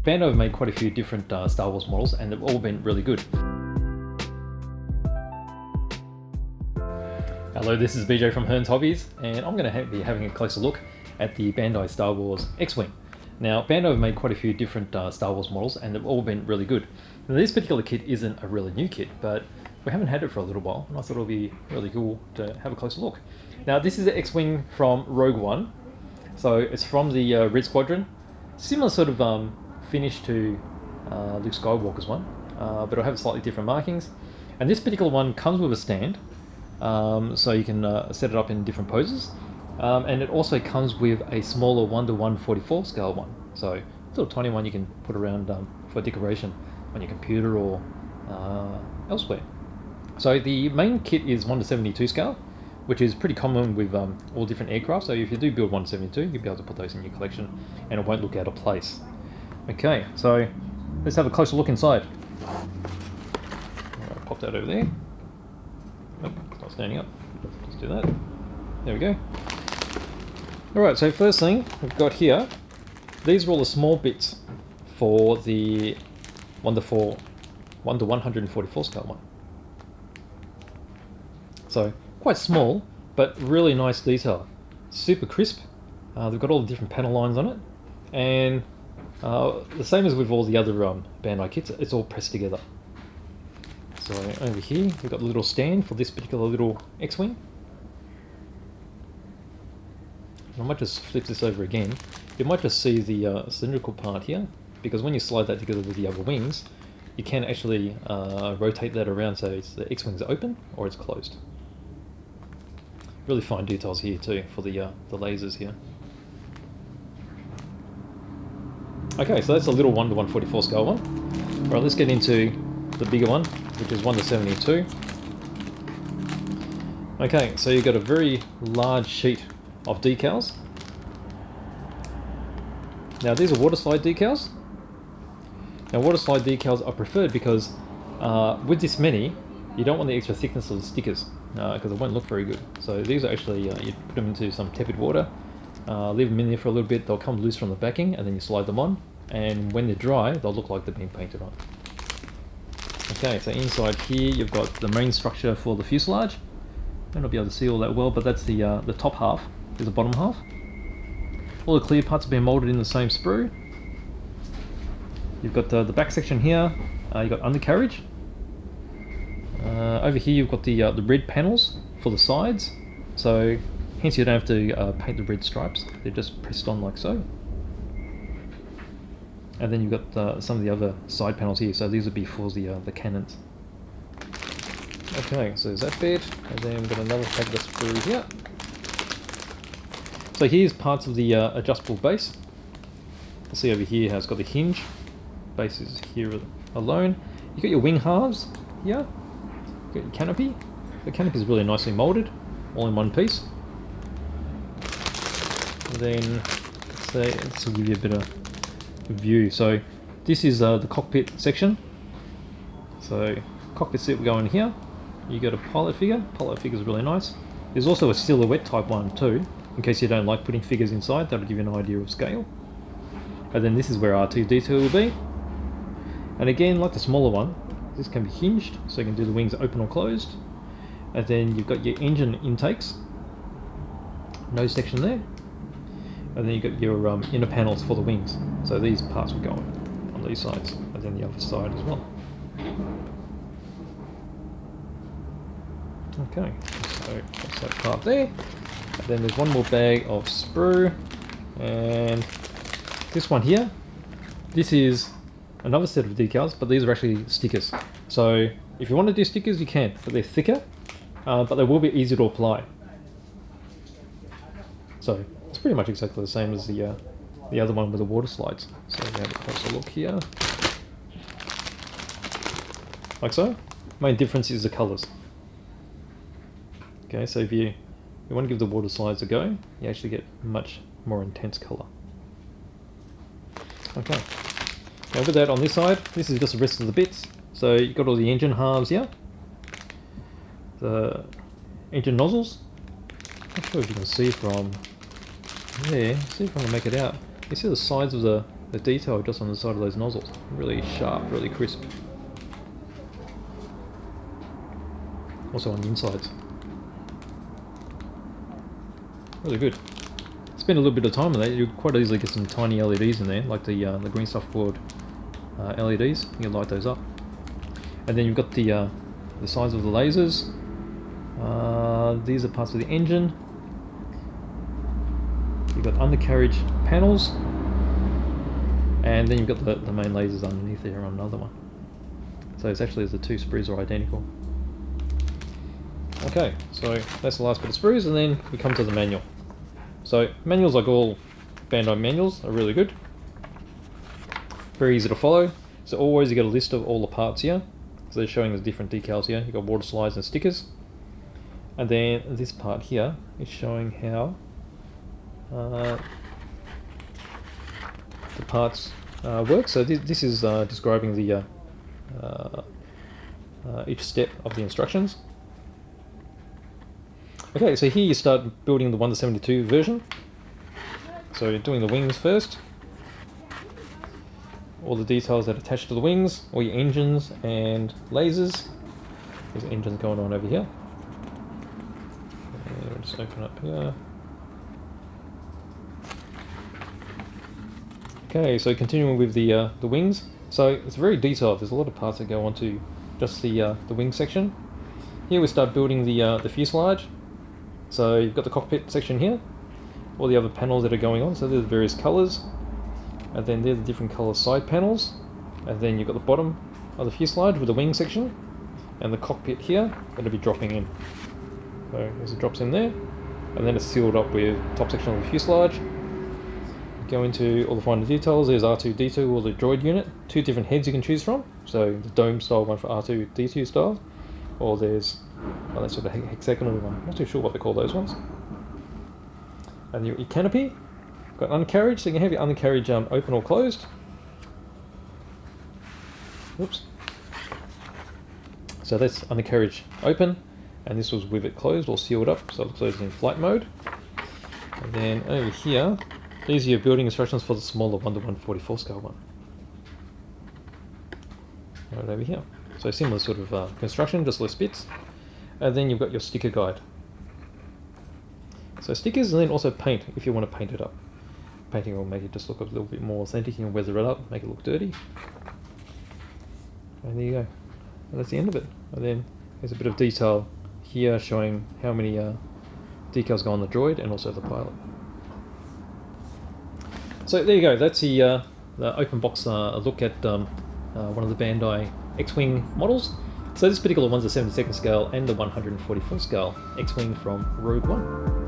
Bandai have made quite a few different Star Wars models and they've all been really good. Hello, this is BJ from Hearns Hobbies, and I'm going to be having a closer look at the Bandai Star Wars X-Wing. Now, Bandai have made quite a few different Star Wars models and they've all been really good. Now, this particular kit isn't a really new kit, but we haven't had it for a little while, and I thought it would be really cool to have a closer look. Now, this is the X-Wing from Rogue One, so it's from the Red Squadron. Similar sort of finish to Luke Skywalker's one, but it'll have slightly different markings. And this particular one comes with a stand, so you can set it up in different poses. And it also comes with a smaller 1:144 scale one, so a little tiny one you can put around for decoration on your computer or elsewhere. So the main kit is 1:72 scale, which is pretty common with all different aircraft. So if you do build 1:72, you'll be able to put those in your collection and it won't look out of place. Okay, so let's have a closer look inside. I'll pop that over there. Oh, it's not standing up. Let's do that. There we go. Alright, so first thing we've got here, these are all the small bits for the 1:144 scale one. So quite small, but really nice detail. Super crisp. They've got all the different panel lines on it, and the same as with all the other Bandai kits, it's all pressed together. So over here we've got the little stand for this particular little X-Wing. I might just flip this over again. You might just see the cylindrical part here, because when you slide that together with the other wings, you can actually rotate that around so the X-Wings are open or it's closed. Really fine details here too for the lasers here. Okay, so that's a little 1:144 scale one. Alright, let's get into the bigger one, which is 1:72. Okay, so you've got a very large sheet of decals. Now these are water slide decals. Now water slide decals are preferred because with this many, you don't want the extra thickness of the stickers because it won't look very good. So these are actually, you put them into some tepid water, leave them in there for a little bit, they'll come loose from the backing and then you slide them on, and when they're dry, they'll look like they're being painted on. Okay, so inside here you've got the main structure for the fuselage. May not be able to see all that well, but that's the top half. Is the bottom half. All the clear parts have been moulded in the same sprue. You've got the back section here. You've got undercarriage. Over here you've got the red panels for the sides. So hence you don't have to paint the red stripes. They're just pressed on like so. And then you've got some of the other side panels here. So these would be for the cannons. Okay, so there's that bit. And then we've got another pack of sprue here. So here's parts of the adjustable base. You see over here how it's got the hinge. Base is here alone. You've got your wing halves here. You've got your canopy. The canopy is really nicely moulded, all in one piece. And then, let's give you a bit of view. So this is the cockpit section. So cockpit seat will go in here. You got a pilot figure. Pilot figure is really nice. There's also a silhouette type one too, in case you don't like putting figures inside. That'll give you an idea of scale. And then this is where R2-D2 will be. And again, like the smaller one, this can be hinged, so you can do the wings open or closed. And then you've got your engine intakes, nose section there. And then you've got your inner panels for the wings. So these parts will go on these sides, and then the other side as well. Okay, so that's that part there. And then there's one more bag of sprue, and this one here, this is another set of decals, but these are actually stickers. So if you want to do stickers, you can, but they're thicker, but they will be easy to apply. So it's pretty much exactly the same as the other one with the water slides. So we have a closer look here, like so. Main difference is the colours. Okay, so if you want to give the water slides a go, you actually get much more intense colour. Okay, now with that on this side, this is just the rest of the bits. So you've got all the engine halves here, the engine nozzles. Not sure if you can see from there, see if I can make it out. You see the sides of the the detail just on the side of those nozzles. Really sharp, really crisp. Also on the insides. Really good. Spend a little bit of time on that, you quite easily get some tiny LEDs in there, like the green stuff called LEDs. You can light those up. And then you've got the sides of the lasers. These are parts of the engine. You've got undercarriage panels. And then you've got the main lasers underneath there on another one. So it's actually the two sprues are identical. Okay, so that's the last bit of sprues, and then we come to the manual. So manuals, like all Bandai manuals, are really good. Very easy to follow. So always you get a list of all the parts here. So they're showing the different decals here. You've got water slides and stickers. And then this part here is showing how the parts work. So this is describing the each step of the instructions. Okay, so here you start building the 1:72 version. So you're doing the wings first. All the details that attach to the wings, all your engines and lasers. There's engines going on over here. And we'll just open up here. Okay, so continuing with the wings. So it's very detailed. There's a lot of parts that go onto just the wing section. Here we start building the fuselage. So you've got the cockpit section here, all the other panels that are going on. So there's various colours, and then there's the different colour side panels, and then you've got the bottom of the fuselage with the wing section, and the cockpit here that'll be dropping in. So as it drops in there, and then it's sealed up with top section of the fuselage. Go into all the finer details. There's R2-D2 or the droid unit. Two different heads you can choose from. So the dome style one for R2-D2 style, or there's that sort of hexagonal one. I'm not too sure what they call those ones. And your canopy. Got undercarriage, so you can have your undercarriage open or closed. Oops. So that's undercarriage open, and this was with it closed or sealed up, so it looks like it's in flight mode. And then over here, these are your building instructions for the smaller 1:144 scale one. Right over here. So similar sort of construction, just less bits. And then you've got your sticker guide. So stickers, and then also paint, if you want to paint it up. Painting will make it just look a little bit more authentic. You can weather it up, make it look dirty. And there you go. And that's the end of it. And then there's a bit of detail here showing how many decals go on the droid and also the pilot. So there you go. That's the open box look at one of the Bandai X-Wing models. So this particular one's the 72nd scale and the 144 scale X-Wing from Rogue One.